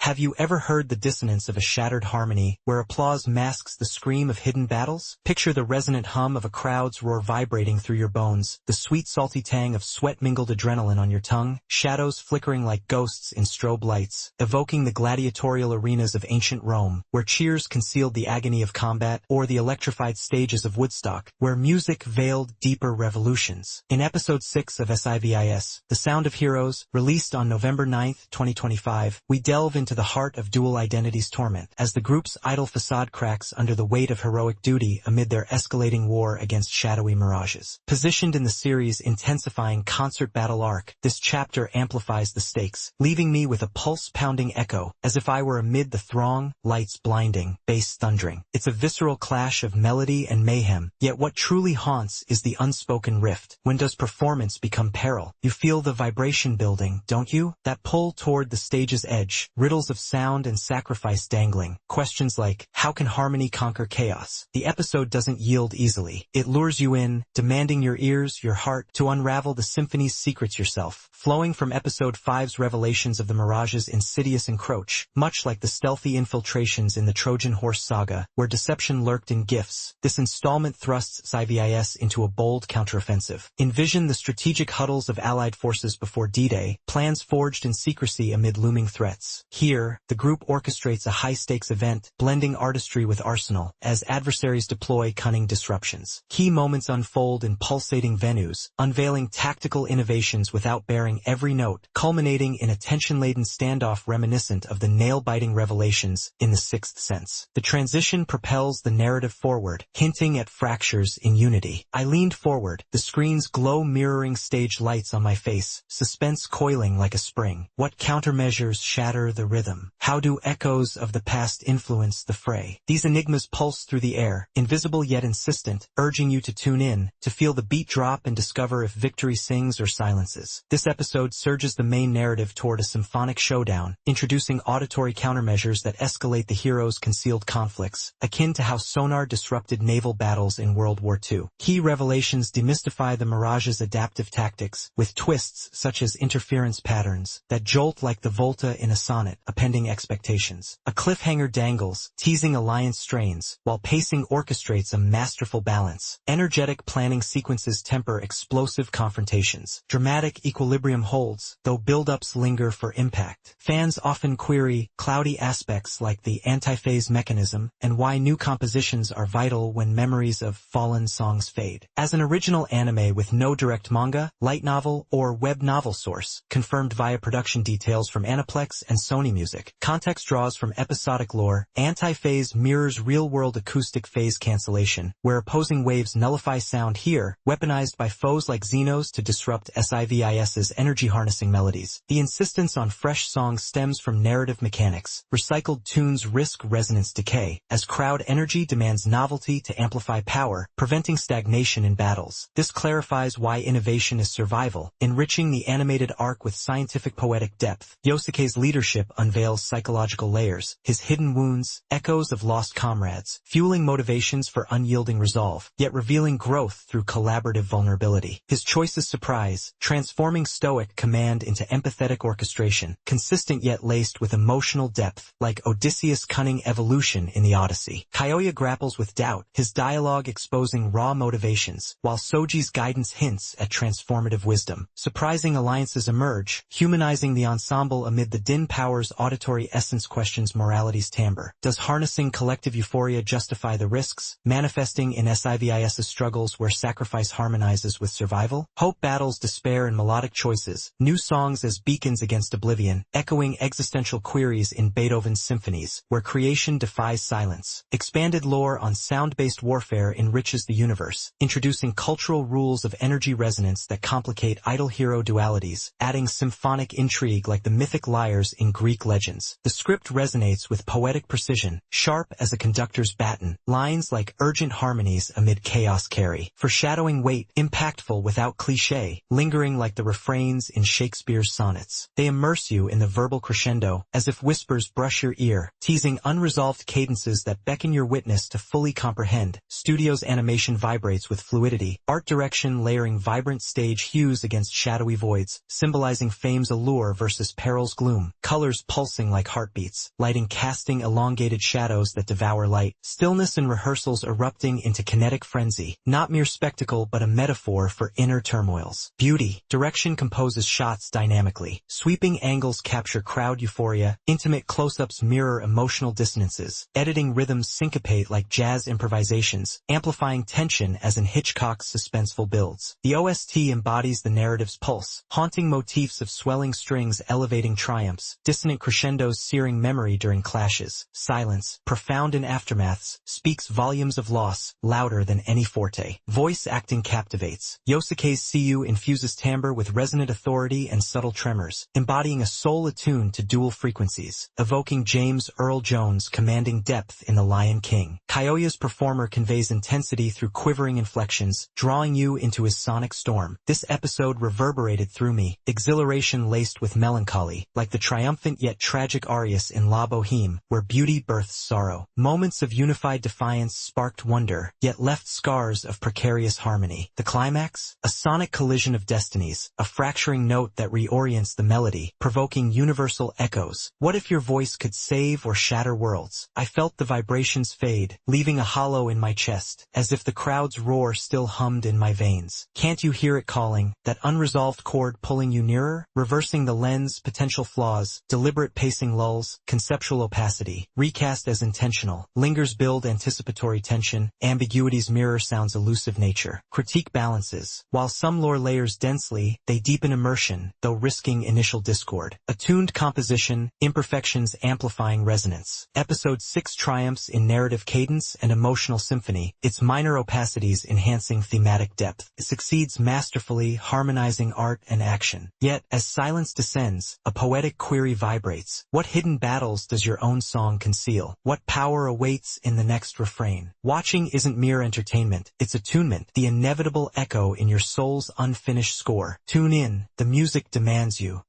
Have you ever heard the dissonance of a shattered harmony, where applause masks the scream of hidden battles? Picture the resonant hum of a crowd's roar vibrating through your bones, the sweet salty tang of sweat-mingled adrenaline on your tongue, shadows flickering like ghosts in strobe lights, evoking the gladiatorial arenas of ancient Rome, where cheers concealed the agony of combat, or the electrified stages of Woodstock, where music veiled deeper revolutions. In Episode 6 of SI-VIS, The Sound of Heroes, released on November 9, 2025, we delve into the heart of dual identity's torment, as the group's idle facade cracks under the weight of heroic duty amid their escalating war against shadowy mirages. Positioned in the series' intensifying concert battle arc, this chapter amplifies the stakes, leaving me with a pulse-pounding echo, as if I were amid the throng, lights blinding, bass thundering. It's a visceral clash of melody and mayhem, yet what truly haunts is the unspoken rift. When does performance become peril? You feel the vibration building, don't you? That pull toward the stage's edge, riddles of sound and sacrifice dangling. Questions like, how can harmony conquer chaos? The episode doesn't yield easily. It lures you in, demanding your ears, your heart, to unravel the symphony's secrets yourself. Flowing from Episode 5's revelations of the Mirage's insidious encroach, much like the stealthy infiltrations in the Trojan Horse saga, where deception lurked in gifts, this installment thrusts SI-VIS into a bold counteroffensive. Envision the strategic huddles of Allied forces before D-Day, plans forged in secrecy amid looming threats. Here, the group orchestrates a high-stakes event, blending artistry with arsenal, as adversaries deploy cunning disruptions. Key moments unfold in pulsating venues, unveiling tactical innovations without bearing every note, culminating in a tension-laden standoff reminiscent of the nail-biting revelations in The Sixth Sense. The transition propels the narrative forward, hinting at fractures in unity. I leaned forward, the screen's glow mirroring stage lights on my face, suspense coiling like a spring. What countermeasures shatter the rhythm? How do echoes of the past influence the fray? These enigmas pulse through the air, invisible yet insistent, urging you to tune in, to feel the beat drop and discover if victory sings or silences. This episode surges the main narrative toward a symphonic showdown, introducing auditory countermeasures that escalate the hero's concealed conflicts, akin to how sonar disrupted naval battles in World War II. Key revelations demystify the Mirage's adaptive tactics, with twists such as interference patterns that jolt like the volta in a sonnet, appending expectations. A cliffhanger dangles, teasing alliance strains, while pacing orchestrates a masterful balance. Energetic planning sequences temper explosive confrontations. Dramatic equilibrium holds, though build-ups linger for impact. Fans often query cloudy aspects like the antiphase mechanism and why new compositions are vital when memories of fallen songs fade. As an original anime with no direct manga, light novel, or web novel source, confirmed via production details from Aniplex and Sony Music, context draws from episodic lore. Antiphase mirrors real-world acoustic phase cancellation, where opposing waves nullify sound here, weaponized by foes like Xenos to disrupt SI-VIS's energy-harnessing melodies. The insistence on fresh songs stems from narrative mechanics. Recycled tunes risk resonance decay, as crowd energy demands novelty to amplify power, preventing stagnation in battles. This clarifies why innovation is survival, enriching the animated arc with scientific poetic depth. Yosuke's leadership unveils psychological layers, his hidden wounds, echoes of lost comrades, fueling motivations for unyielding resolve, yet revealing growth through collaborative vulnerability. His choices surprise, transforming stoic command into empathetic orchestration, consistent yet laced with emotional depth, like Odysseus' cunning evolution in the Odyssey. Kyoya grapples with doubt, his dialogue exposing raw motivations, while Soji's guidance hints at transformative wisdom. Surprising alliances emerge, humanizing the ensemble amid the Din Power's auditory essence questions morality's timbre. Does harnessing collective euphoria justify the risks, manifesting in SI-VIS's struggles where sacrifice harmonizes with survival? Hope battles despair in melodic choices, new songs as beacons against oblivion, echoing existential queries in Beethoven's symphonies, where creation defies silence. Expanded lore on sound-based warfare enriches the universe, introducing cultural rules of energy resonance that complicate idol-hero dualities, adding symphonic intrigue like the mythic lyres in Greek legends. The script resonates with poetic precision, sharp as a conductor's baton, lines like urgent harmonies amid chaos carry, foreshadowing weight, impactful without cliché, lingering like the refrains in Shakespeare's sonnets. They immerse you in the verbal crescendo, as if whispers brush your ear, teasing unresolved cadences that beckon your witness to fully comprehend. Studio's animation vibrates with fluidity, art direction layering vibrant stage hues against shadowy voids, symbolizing fame's allure versus peril's gloom, colors pulsing like like heartbeats, lighting casting elongated shadows that devour light, stillness and rehearsals erupting into kinetic frenzy, not mere spectacle but a metaphor for inner turmoils. Beauty. Direction composes shots dynamically. Sweeping angles capture crowd euphoria, intimate close-ups mirror emotional dissonances, editing rhythms syncopate like jazz improvisations, amplifying tension as in Hitchcock's suspenseful builds. The OST embodies the narrative's pulse, haunting motifs of swelling strings elevating triumphs, dissonant crescendos searing memory during clashes. Silence, profound in aftermaths, speaks volumes of loss, louder than any forte. Voice acting captivates. Yosuke's Seiyu infuses timbre with resonant authority and subtle tremors, embodying a soul attuned to dual frequencies, evoking James Earl Jones' commanding depth in The Lion King. Kyoya's performer conveys intensity through quivering inflections, drawing you into his sonic storm. This episode reverberated through me, exhilaration laced with melancholy, like the triumphant yet tragic Arias in La Boheme, where beauty births sorrow. Moments of unified defiance sparked wonder, yet left scars of precarious harmony. The climax? A sonic collision of destinies, a fracturing note that reorients the melody, provoking universal echoes. What if your voice could save or shatter worlds? I felt the vibrations fade, leaving a hollow in my chest, as if the crowd's roar still hummed in my veins. Can't you hear it calling, that unresolved chord pulling you nearer? Reversing the lens, potential flaws, deliberate pacing lulls, conceptual opacity, recast as intentional, lingers build anticipatory tension, ambiguities mirror sound's elusive nature. Critique balances. While some lore layers densely, they deepen immersion, though risking initial discord. Attuned composition, imperfections amplifying resonance. Episode 6 triumphs in narrative cadence and emotional symphony, its minor opacities enhancing thematic depth. It succeeds masterfully, harmonizing art and action. Yet, as silence descends, a poetic query vibrates. What hidden battles does your own song conceal? What power awaits in the next refrain? Watching isn't mere entertainment, it's attunement, the inevitable echo in your soul's unfinished score. Tune in, the music demands you.